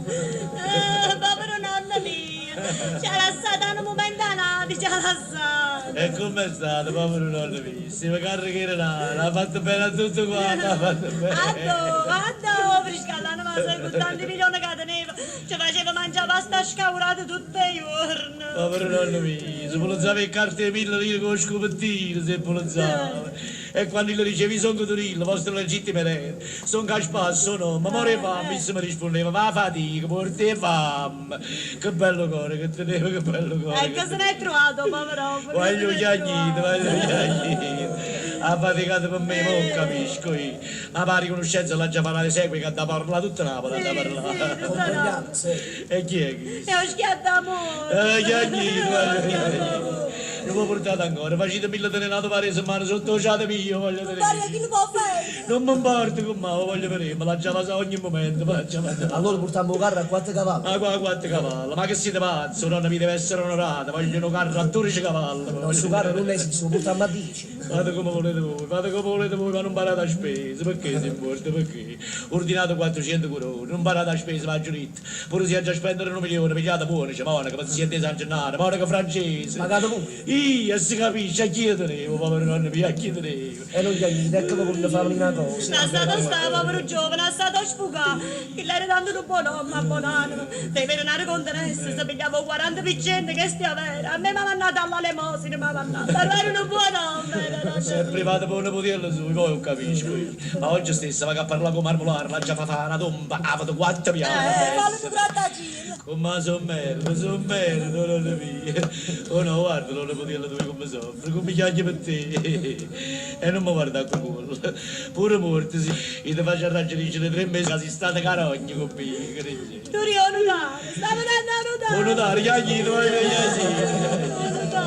Povero nonno mio, ci ha lasciato un momento avanti, ci ha lasciato. E com'è stato, povero nonno mio? Si mi carica l'ha fatto bene a tutto quanto, ha fatto bene. Addo, friscallano ma sei con tanti milioni che teneva, ci faceva mangiare pasta scaurata tutte le giorni. Povero nonno mio, se polizzava il carte 1000 lire con lo scopettino, se polizzava. E quando gli ricevi sono coturillo, vostro legittimo erede, sono caspasso, no, ma more fame, mi rispondeva, ma fatica, porti fame. Che bello cuore che teneva, che bello cuore. E che se ne è trovato, povero? Voglio chiagnito, voglio chiagnito. Ha faticato per me, non capisco io. Ma pari conoscenza l'ha già parlato, segui che da parla tutta Napoli, da parlare. E chi è chi? È uno schiatto d'amore. Chiagnito, voglio chiagnito. Non mi portate ancora, facete 1000 tenenato pare settimane sotto ciate mio, voglio vedere. Guarda chi lo può fare? Non mi importa con me, voglio vedere, me l'ha già passato ogni momento, me l'ha già passato. Allora portiamo un carro a 4 cavalli. Ma qua 4 cavalli, ma che siete pazzi, nonna mi deve essere onorata, voglio un carro a 12 cavalli. Il nostro carro non esiste, lo portiamo a 10. Fate come volete voi, ma non parate a spese, perché si importa, perché? Ordinato 400 corone, non parate a spese, va giurito. Pure se già spendere 1 milione, pigliate buoni, c'è monaca, paziente San Gennaro, monaca francese. Pagato voi. Io, si capisce, a chi tenevo, povero nonno mio, a chi tenevo. E non gli aiuti, ecco come voglio fare una cosa. Non è stato stato, povero giovane, è stato sfugato. Che l'era tanto un buon uomo, buon'anima. Deve venire con tenesse, se pigliavo 40 piccenti che stia vera. A me mi ha mandato all'elemosina, mi ha mandato. Per avere un buon uomo. Se è privato per una poterla su, poi non capisco. Ma oggi stesso va a parlare con Marmolare, l'ha già fatta una tomba, ha fatto 4 piani. Fallo un grattacielo. Come son merda, nonna mia. Oh no, guarda, non ne poterla tu come soffre, come chiaglia per te. E non mi guarda a culo. Pure morto, sì. Io ti faccio ragionare di 3 mesi, si state carogne con me, che dici? Tu eri un notare, stavo andando a notare. Un notare, chiaglito, voglio.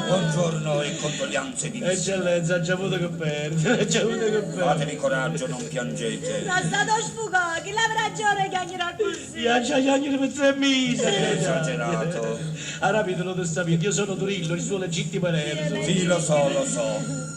Buongiorno e condoglianze di Eccellenza, ha già avuto che perdere, ha già avuto che perdere. Fatevi coraggio, non piangete. È stato sfugato, chi l'ha ragione chiacchierà così? Io già chiagliere per 3 mesi. Esagerato. Ha rapito lo testamento, io sono Turillo, il suo legittimo erede. Sì, lo so.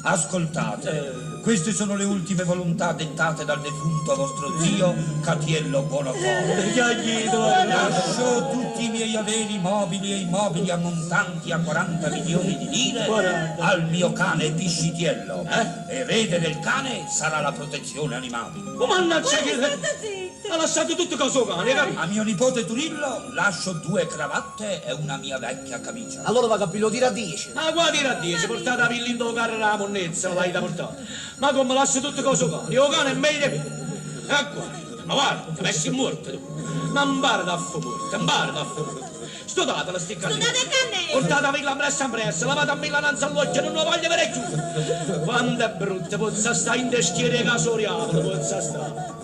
Ascoltate. Queste sono le ultime volontà dettate dal defunto vostro zio Catiello Buonocore. Chiaglito, Lascio tutti i miei averi mobili e immobili ammontanti a 40 milioni di lire 40. al mio cane Piscitiello. Erede del cane sarà la protezione animale. Oh, mannaggia che... State zitto. Ha lasciato tutto caso cane, capito? A mio nipote Turillo lascio 2 cravatte e una mia vecchia camicia. Allora va a pilotare a 10. Ma qua tira a 10, portate a pillindo lo carro la monnezza, lo l'hai da portare. Ma come lascio tutto caso cane? Io cane è meglio che... Ecco, ma guarda, ti messi in morte tu. Non impara da morte, impara da morte. Studatela sti cannini. Studate cannini. Portate a Villa presso, lavate a Milananza all'occhio, non lo voglio vedere più. Quando è brutta, pozza sta in deschiere casoriale, pozza sta.